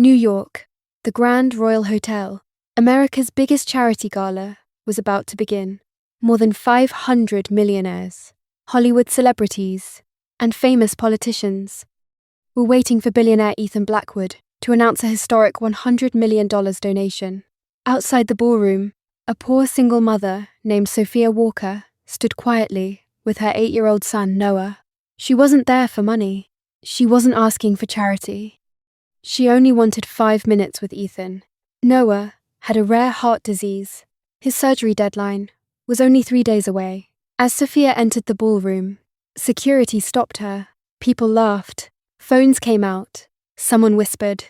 New York, the Grand Royal Hotel, America's biggest charity gala, was about to begin. More than 500 millionaires, Hollywood celebrities, and famous politicians were waiting for billionaire Ethan Blackwood to announce a historic $100 million donation. Outside the ballroom, a poor single mother named Sophia Walker stood quietly with her 8-year-old son, Noah. She wasn't there for money. She wasn't asking for charity. She only wanted 5 minutes with Ethan. Noah had a rare heart disease. His surgery deadline was only 3 days away. As Sophia entered the ballroom, security stopped her. People laughed. Phones came out. Someone whispered,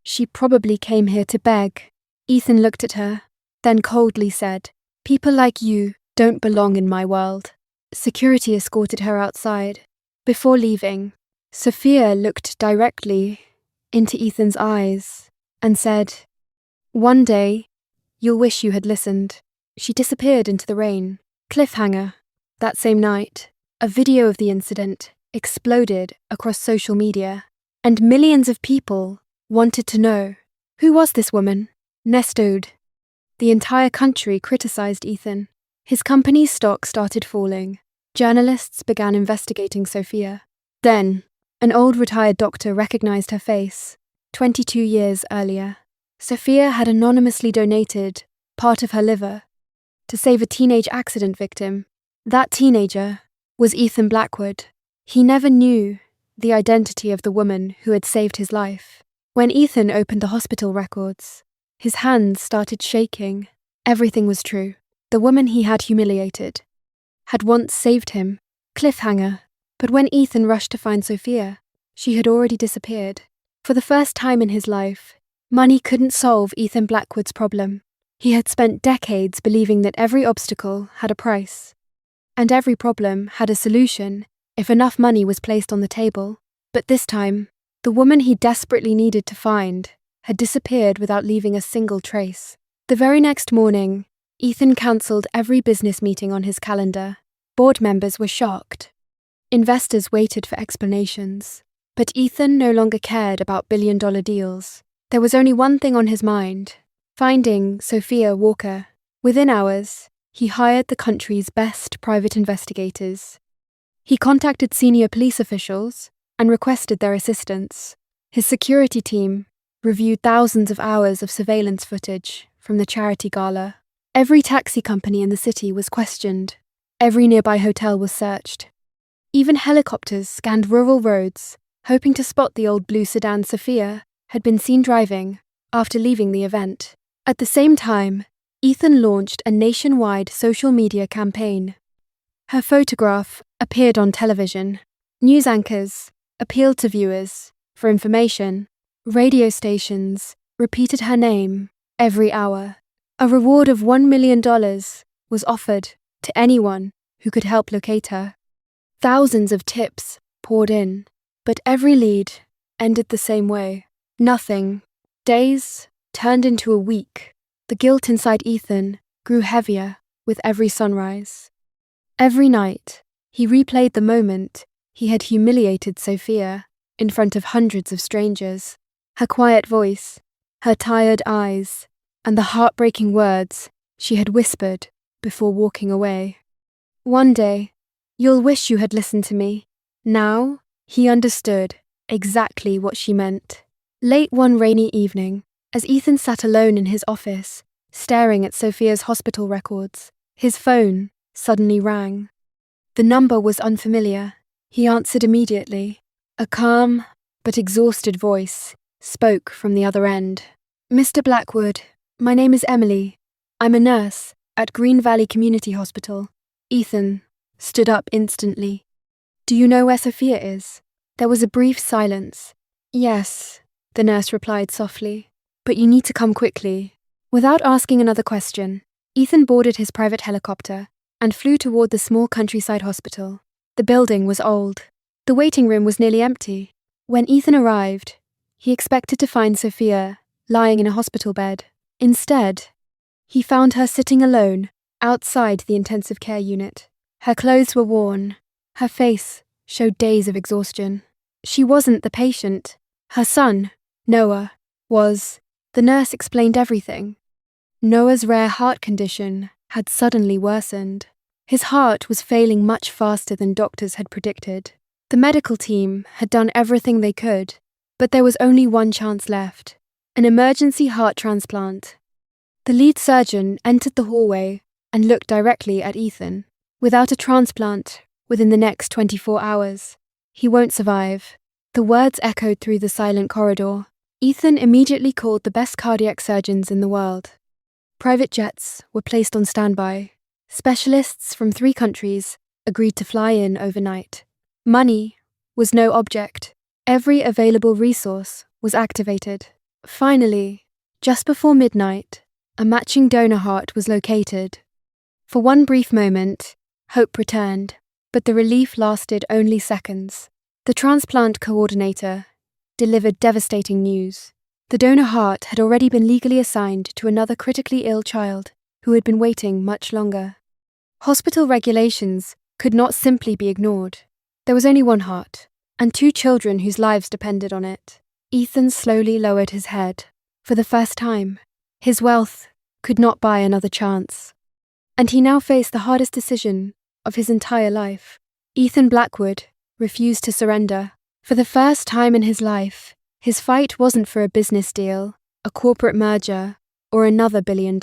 "She probably came here to beg." Ethan looked at her, then coldly said, "People like you don't belong in my world." Security escorted her outside. Before leaving, Sophia looked directly into Ethan's eyes and said, "One day, you'll wish you had listened." She disappeared into the rain. Cliffhanger. That same night, a video of the incident exploded across social media, and millions of people wanted to know, who was this woman? Nestowed. The entire country criticized Ethan. His company's stock started falling. Journalists began investigating Sophia. Then, an old retired doctor recognized her face. 22 years earlier, Sophia had anonymously donated part of her liver to save a teenage accident victim. That teenager was Ethan Blackwood. He never knew the identity of the woman who had saved his life. When Ethan opened the hospital records, his hands started shaking. Everything was true. The woman he had humiliated had once saved him. Cliffhanger. But when Ethan rushed to find Sophia, she had already disappeared. For the first time in his life, money couldn't solve Ethan Blackwood's problem. He had spent decades believing that every obstacle had a price, and every problem had a solution if enough money was placed on the table. But this time, the woman he desperately needed to find had disappeared without leaving a single trace. The very next morning, Ethan cancelled every business meeting on his calendar. Board members were shocked. Investors waited for explanations. But Ethan no longer cared about billion-dollar deals. There was only one thing on his mind: finding Sophia Walker. Within hours, he hired the country's best private investigators. He contacted senior police officials and requested their assistance. His security team reviewed thousands of hours of surveillance footage from the charity gala. Every taxi company in the city was questioned. Every nearby hotel was searched. Even helicopters scanned rural roads, hoping to spot the old blue sedan Sophia had been seen driving after leaving the event. At the same time, Ethan launched a nationwide social media campaign. Her photograph appeared on television. News anchors appealed to viewers for information. Radio stations repeated her name every hour. A reward of $1 million was offered to anyone who could help locate her. Thousands of tips poured in, but every lead ended the same way. Nothing. Days turned into a week. The guilt inside Ethan grew heavier with every sunrise. Every night, he replayed the moment he had humiliated Sophia in front of hundreds of strangers. Her quiet voice, her tired eyes, and the heartbreaking words she had whispered before walking away. One day, "You'll wish you had listened to me." Now, he understood exactly what she meant. Late one rainy evening, as Ethan sat alone in his office, staring at Sophia's hospital records, his phone suddenly rang. The number was unfamiliar. He answered immediately. A calm but exhausted voice spoke from the other end. "Mr. Blackwood, my name is Emily. I'm a nurse at Green Valley Community Hospital." Ethan stood up instantly. "Do you know where Sophia is?" There was a brief silence. "Yes," the nurse replied softly, "but you need to come quickly." Without asking another question, Ethan boarded his private helicopter and flew toward the small countryside hospital. The building was old. The waiting room was nearly empty. When Ethan arrived, he expected to find Sophia lying in a hospital bed. Instead, he found her sitting alone outside the intensive care unit. Her clothes were worn. Her face showed days of exhaustion. She wasn't the patient. Her son, Noah, The nurse explained everything. Noah's rare heart condition had suddenly worsened. His heart was failing much faster than doctors had predicted. The medical team had done everything they could, but there was only one chance left: an emergency heart transplant. The lead surgeon entered the hallway and looked directly at Ethan. Without a transplant within the next 24 hours, he won't survive. The words echoed through the silent corridor. Ethan immediately called the best cardiac surgeons in the world. Private jets were placed on standby. Specialists from 3 countries agreed to fly in overnight. Money was no object. Every available resource was activated. Finally, just before midnight, a matching donor heart was located. For one brief moment, hope returned, but the relief lasted only seconds. The transplant coordinator delivered devastating news. The donor heart had already been legally assigned to another critically ill child who had been waiting much longer. Hospital regulations could not simply be ignored. There was only one heart, and 2 children whose lives depended on it. Ethan slowly lowered his head. For the first time, his wealth could not buy another chance. And he now faced the hardest decision of his entire life. Ethan Blackwood refused to surrender. For the first time in his life, his fight wasn't for a business deal, a corporate merger, or another $1 billion.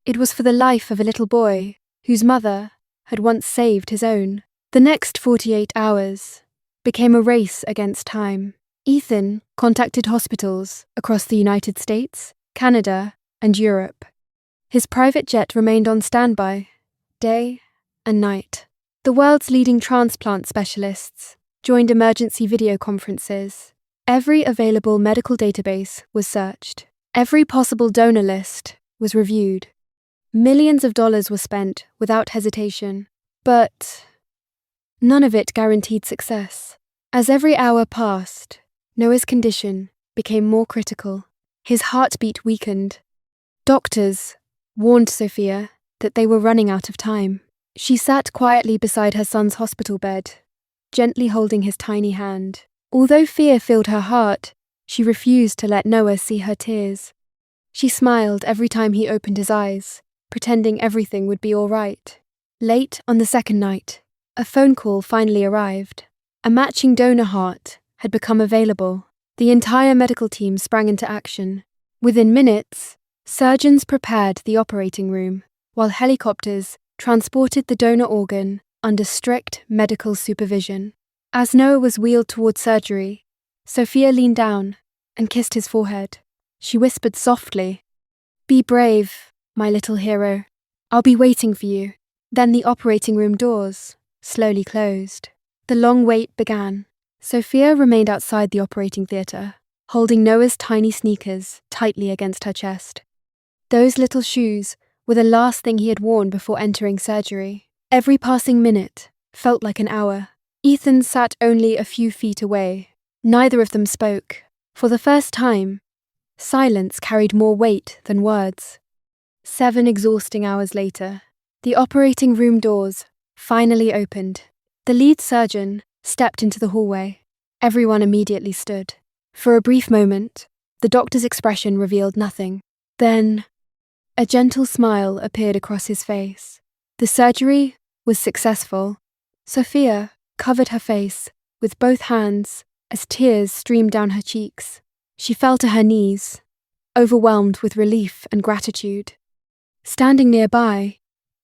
It was for the life of a little boy whose mother had once saved his own. The next 48 hours became a race against time. Ethan contacted hospitals across the United States, Canada, and Europe. His private jet remained on standby, day and night. The world's leading transplant specialists joined emergency video conferences. Every available medical database was searched. Every possible donor list was reviewed. Millions of dollars were spent without hesitation, but none of it guaranteed success. As every hour passed, Noah's condition became more critical. His heartbeat weakened. Doctors warned Sophia that they were running out of time. She sat quietly beside her son's hospital bed, gently holding his tiny hand. Although fear filled her heart, she refused to let Noah see her tears. She smiled every time he opened his eyes, pretending everything would be all right. Late on the second night, a phone call finally arrived. A matching donor heart had become available. The entire medical team sprang into action. Within minutes, surgeons prepared the operating room, while helicopters transported the donor organ under strict medical supervision. As Noah was wheeled toward surgery, Sophia leaned down and kissed his forehead. She whispered softly, "Be brave, my little hero. I'll be waiting for you." Then the operating room doors slowly closed. The long wait began. Sophia remained outside the operating theatre, holding Noah's tiny sneakers tightly against her chest. Those little shoes were the last thing he had worn before entering surgery. Every passing minute felt like an hour. Ethan sat only a few feet away. Neither of them spoke. For the first time, silence carried more weight than words. 7 exhausting hours later, the operating room doors finally opened. The lead surgeon stepped into the hallway. Everyone immediately stood. For a brief moment, the doctor's expression revealed nothing. Then, a gentle smile appeared across his face. The surgery was successful. Sophia covered her face with both hands as tears streamed down her cheeks. She fell to her knees, overwhelmed with relief and gratitude. Standing nearby,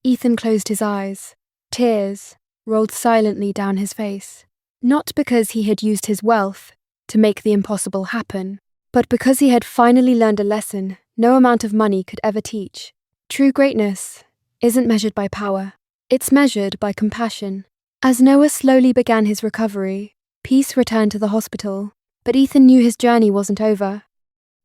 Ethan closed his eyes. Tears rolled silently down his face, not because he had used his wealth to make the impossible happen, but because he had finally learned a lesson no amount of money could ever teach. True greatness isn't measured by power, it's measured by compassion. As Noah slowly began his recovery, peace returned to the hospital, but Ethan knew his journey wasn't over.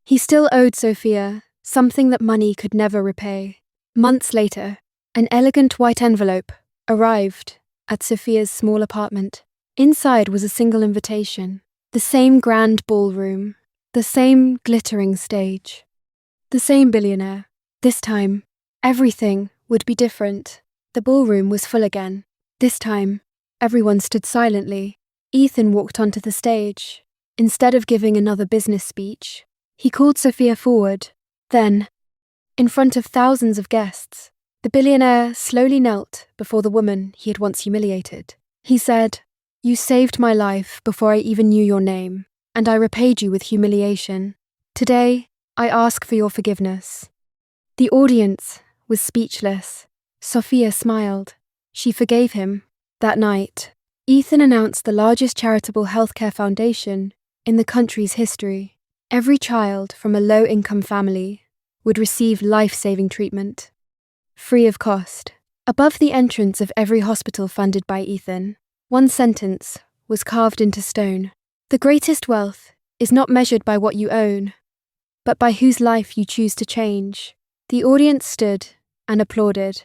He still owed Sophia something that money could never repay. Months later, an elegant white envelope arrived at Sophia's small apartment. Inside was a single invitation. The same grand ballroom, the same glittering stage, the same billionaire. This time, everything would be different. The ballroom was full again. This time, everyone stood silently. Ethan walked onto the stage. Instead of giving another business speech, He called Sophia forward. Then, in front of thousands of guests, the billionaire slowly knelt before the woman he had once humiliated. He said, "You saved my life before I even knew your name, and I repaid you with humiliation. Today, I ask for your forgiveness." The audience was speechless. Sophia smiled. She forgave him. That night, Ethan announced the largest charitable healthcare foundation in the country's history. Every child from a low-income family would receive life-saving treatment, free of cost. Above the entrance of every hospital funded by Ethan, one sentence was carved into stone. "The greatest wealth is not measured by what you own, but by whose life you choose to change." The audience stood and applauded,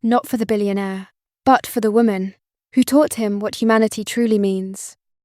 not for the billionaire, but for the woman who taught him what humanity truly means.